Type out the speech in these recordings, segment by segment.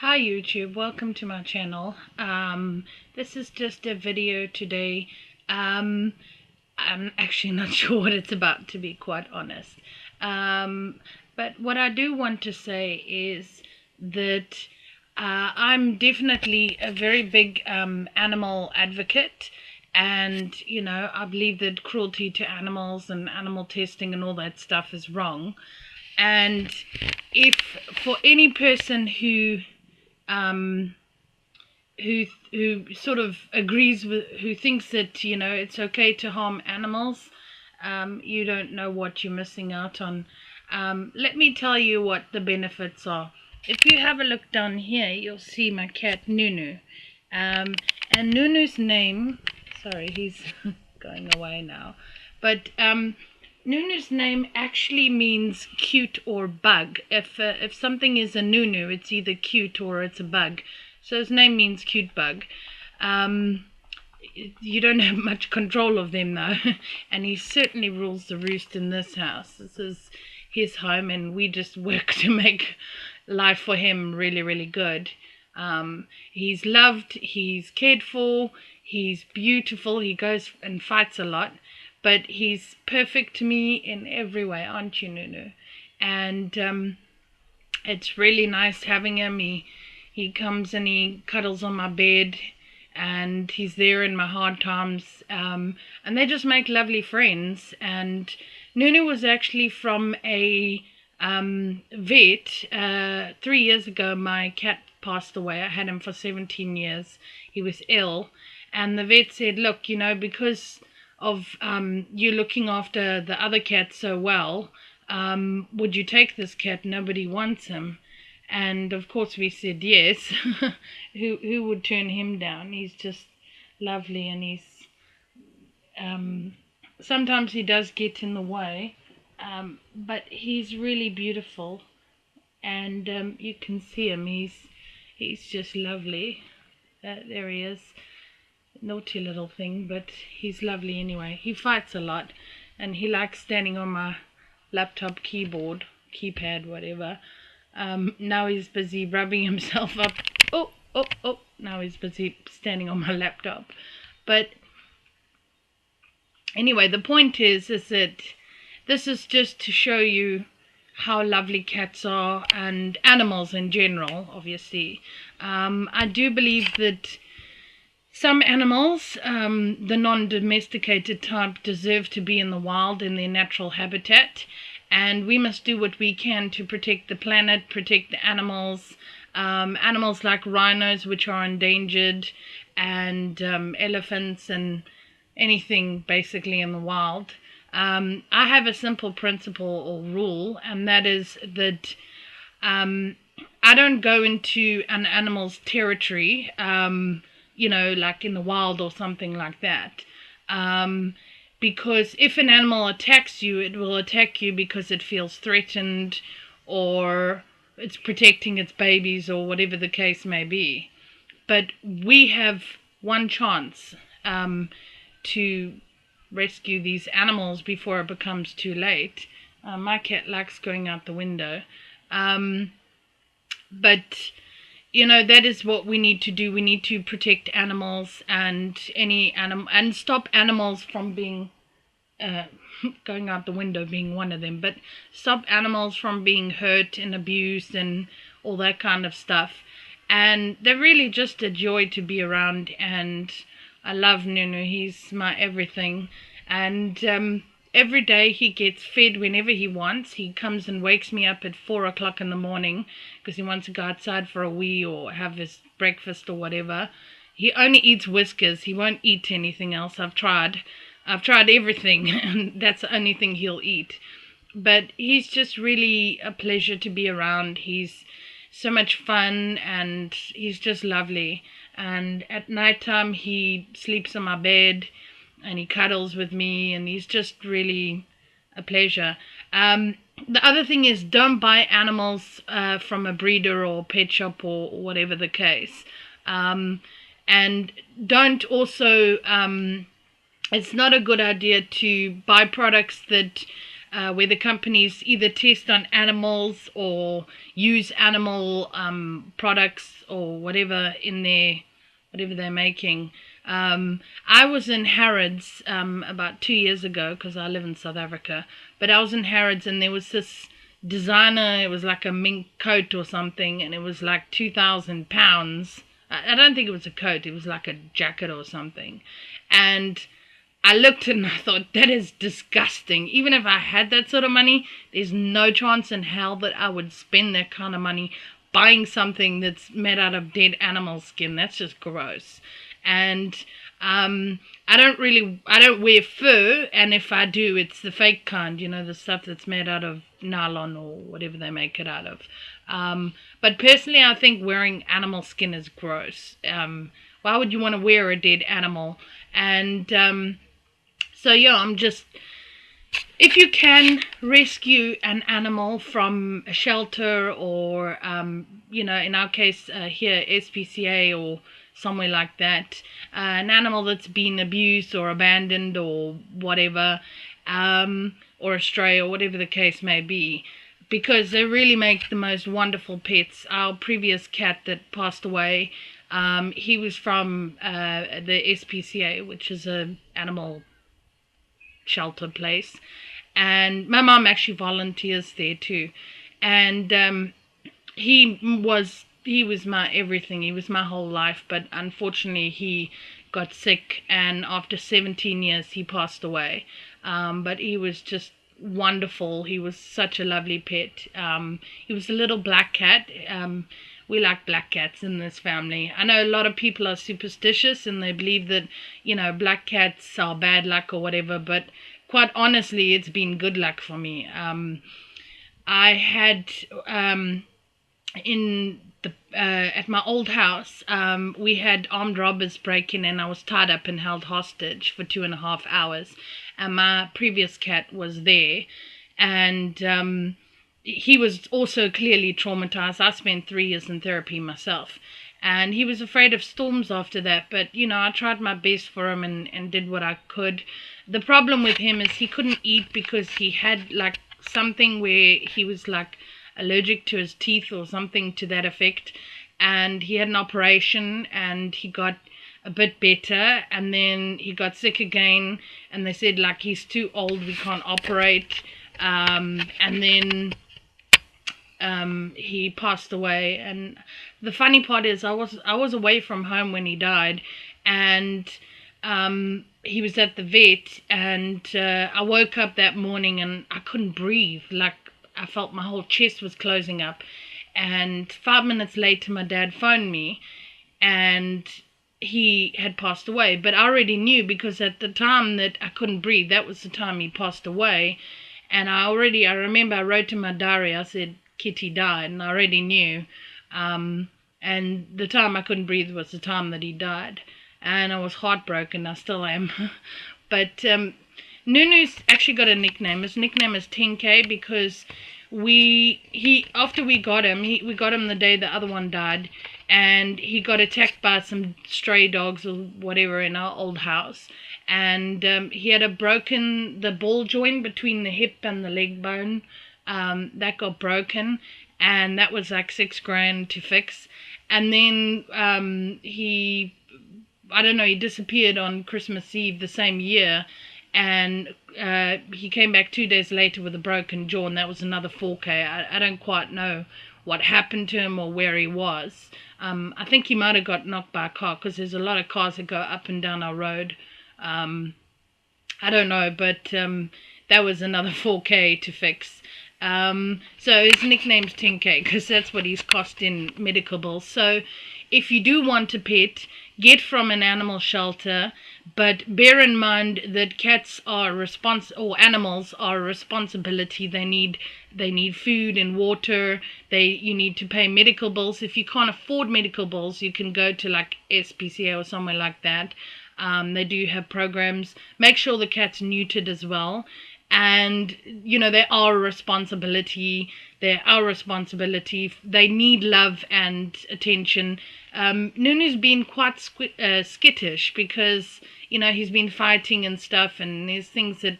Hi YouTube, welcome to my channel. This is just a video today. I'm actually not sure what it's about, to be quite honest. But what I do want to say is that I'm definitely a very big animal advocate. And, I believe that cruelty to animals and animal testing and all that stuff is wrong. And if for any person um, who sort of agrees with, who thinks that it's okay to harm animals, you don't know what you're missing out on. Let me tell you what the benefits are. If you have a look down here, you'll see my cat Nunu, and Nunu's name. Sorry, he's going away now, but Nunu's name actually means cute or bug. If something is a Nunu, it's either cute or it's a bug. So his name means cute bug. You don't have much control of them though, and he certainly rules the roost in this house. This is his home, and we just work to make life for him really, really good. He's loved, he's cared for, he's beautiful, he goes and fights a lot, but he's perfect to me in every way, aren't you, Nunu? And it's really nice having him. He comes and he cuddles on my bed, and he's there in my hard times, and they just make lovely friends. And Nunu was actually from a vet. 3 years ago, my cat passed away. I had him for 17 years. He was ill, and the vet said, look, because of you looking after the other cat so well, would you take this cat? Nobody wants him. And of course we said yes. Who would turn him down? He's just lovely, and he's sometimes he does get in the way, but he's really beautiful, and you can see him. He's just lovely. There he is. Naughty little thing, but he's lovely anyway. He fights a lot, and he likes standing on my laptop keypad, whatever. Now he's busy rubbing himself up. Oh, now he's busy standing on my laptop. But anyway, the point is that this is just to show you how lovely cats are, and animals in general, obviously. I do believe that some animals, the non-domesticated type, deserve to be in the wild in their natural habitat, and we must do what we can to protect the planet, protect the animals. Animals like rhinos, which are endangered, and elephants, and anything basically in the wild. I have a simple principle or rule, and that is that I don't go into an animal's territory, like in the wild or something like that. Because if an animal attacks you, it will attack you because it feels threatened, or it's protecting its babies, or whatever the case may be. But we have one chance to rescue these animals before it becomes too late. My cat likes going out the window. But that is what we need to do. We need to protect animals, and any animal, and stop animals from being going out the window being one of them, but stop animals from being hurt and abused and all that kind of stuff. And they're really just a joy to be around, and I love Nunu. He's my everything. And every day he gets fed whenever he wants. He comes and wakes me up at 4 o'clock in the morning because he wants to go outside for a wee or have his breakfast or whatever. He only eats Whiskers. He won't eat anything else. I've tried everything, and that's the only thing he'll eat. But he's just really a pleasure to be around. He's so much fun, and he's just lovely. And at nighttime he sleeps on my bed, and he cuddles with me, and he's just really a pleasure. The other thing is, don't buy animals from a breeder or pet shop or whatever the case. And don't also, it's not a good idea to buy products that where the companies either test on animals or use animal products or whatever in their whatever they're making. I was in Harrods about 2 years ago because I live in South Africa, but I was in Harrods and there was this designer, it was like a mink coat or something, and it was like £2,000. I don't think it was a coat, it was like a jacket or something. And I looked and I thought, that is disgusting. Even if I had that sort of money, there's no chance in hell that I would spend that kind of money buying something that's made out of dead animal skin. That's just gross. And I don't wear fur, and if I do, it's the fake kind, the stuff that's made out of nylon or whatever they make it out of. But personally, I think wearing animal skin is gross. Why would you want to wear a dead animal? And so yeah, if you can rescue an animal from a shelter or, in our case here, SPCA or somewhere like that, an animal that's been abused or abandoned or whatever, or a stray or whatever the case may be, because they really make the most wonderful pets. Our previous cat that passed away, he was from the SPCA, which is a animal shelter place, and my mom actually volunteers there too. And he was my everything. He was my whole life, but unfortunately he got sick, and after 17 years he passed away. But he was just wonderful. He was such a lovely pet. He was a little black cat. We like black cats in this family. I know a lot of people are superstitious and they believe that, black cats are bad luck or whatever, but quite honestly, it's been good luck for me. I had, at my old house, we had armed robbers break in, and I was tied up and held hostage for 2.5 hours. And my previous cat was there, and he was also clearly traumatized. I spent 3 years in therapy myself, and he was afraid of storms after that. But I tried my best for him and did what I could. The problem with him is he couldn't eat because he had like something where he was like allergic to his teeth or something to that effect, and he had an operation and he got a bit better, and then he got sick again, and they said like he's too old, we can't operate, and then he passed away. And the funny part is I was away from home when he died, and he was at the vet, and I woke up that morning and I couldn't breathe. Like I felt my whole chest was closing up. And 5 minutes later my dad phoned me, and he had passed away. But I already knew, because at the time that I couldn't breathe, that was the time he passed away. And I remember I wrote in my diary, I said Kitty died, and I already knew. And the time I couldn't breathe was the time that he died, and I was heartbroken. I still am. But Nunu's actually got a nickname. His nickname is 10K because after we got him, we got him the day the other one died, and he got attacked by some stray dogs or whatever in our old house, and he had the ball joint between the hip and the leg bone, that got broken, and that was like $6,000 to fix. And then he disappeared on Christmas Eve the same year, and he came back 2 days later with a broken jaw, and that was another $4,000. I don't quite know what happened to him or where he was. I think he might have got knocked by a car, because there's a lot of cars that go up and down our road. I don't know, but that was another $4,000 to fix. So his nickname's 10K because that's what he's cost in medical bills. So if you do want a pet, get from an animal shelter, but bear in mind that cats are animals are a responsibility. They need food and water. You need to pay medical bills. If you can't afford medical bills, you can go to like SPCA or somewhere like that. They do have programs. Make sure the cat's neutered as well. And they are a responsibility. They're our responsibility. They need love and attention. Nunu's been quite skittish because he's been fighting and stuff, and there's things that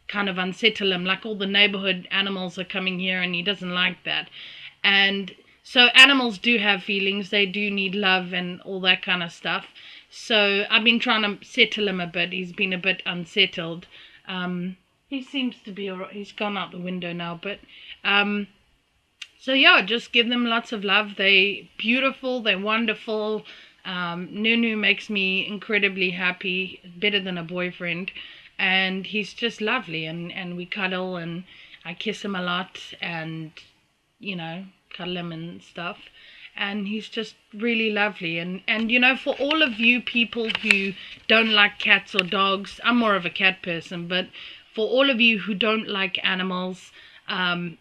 kind of unsettle him. Like all the neighborhood animals are coming here and he doesn't like that. And so animals do have feelings. They do need love and all that kind of stuff. So I've been trying to settle him a bit. He's been a bit unsettled. He seems to be alright. He's gone out the window now. But so yeah, just give them lots of love. They're beautiful. They're wonderful. Nunu makes me incredibly happy. Better than a boyfriend. And he's just lovely. And we cuddle and I kiss him a lot. And, you know, cuddle him and stuff. And he's just really lovely. And you know, for all of you people who don't like cats or dogs, I'm more of a cat person, but for all of you who don't like animals, I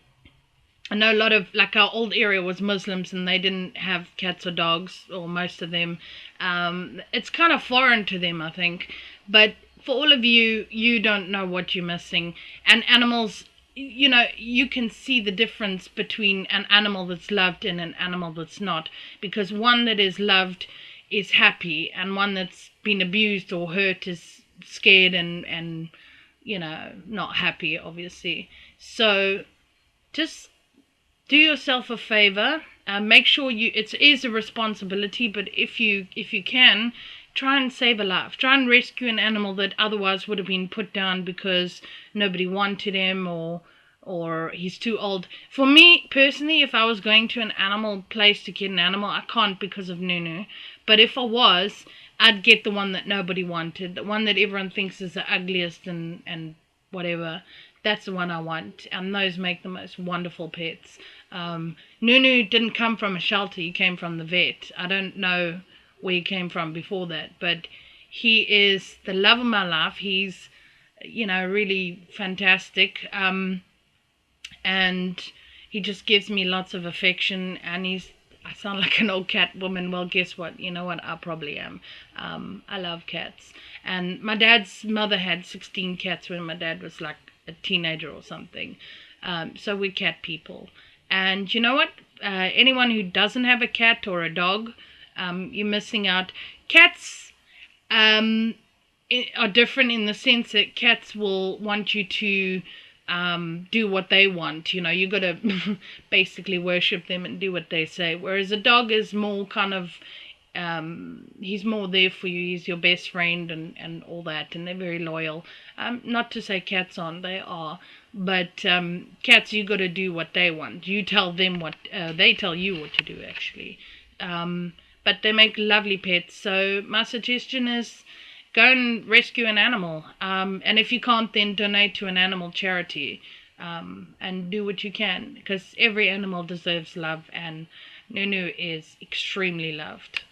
know a lot of, like, our old area was Muslims and they didn't have cats or dogs, or most of them. It's kind of foreign to them, I think. But for all of you, you don't know what you're missing. And animals, you know, you can see the difference between an animal that's loved and an animal that's not, because one that is loved is happy and one that's been abused or hurt is scared and you know, not happy, obviously. So just do yourself a favor. Make sure it is a responsibility, but if you can, try and save a life. Try and rescue an animal that otherwise would have been put down because nobody wanted him, or he's too old. For me personally, if I was going to an animal place to get an animal, I can't because of Nunu. But if I was, I'd get the one that nobody wanted, the one that everyone thinks is the ugliest and whatever. That's the one I want, and those make the most wonderful pets. Nunu didn't come from a shelter, he came from the vet. I don't know where he came from before that, but he is the love of my life. He's, you know, really fantastic, and he just gives me lots of affection, and I sound like an old cat woman. Well, guess what? You know what? I probably am. I love cats. And my dad's mother had 16 cats when my dad was like a teenager or something. So we're cat people. And you know what? Anyone who doesn't have a cat or a dog, you're missing out. Cats are different in the sense that cats will want you to do what they want. You know, you got to basically worship them and do what they say. Whereas a dog is more kind of, he's more there for you. He's your best friend and all that, and they're very loyal. Not to say cats aren't, they are. But cats, you got to do what they want. You tell them what, they tell you what to do, actually. But they make lovely pets. So my suggestion is, go and rescue an animal. And if you can't, then donate to an animal charity. And do what you can, because every animal deserves love, and Nunu is extremely loved.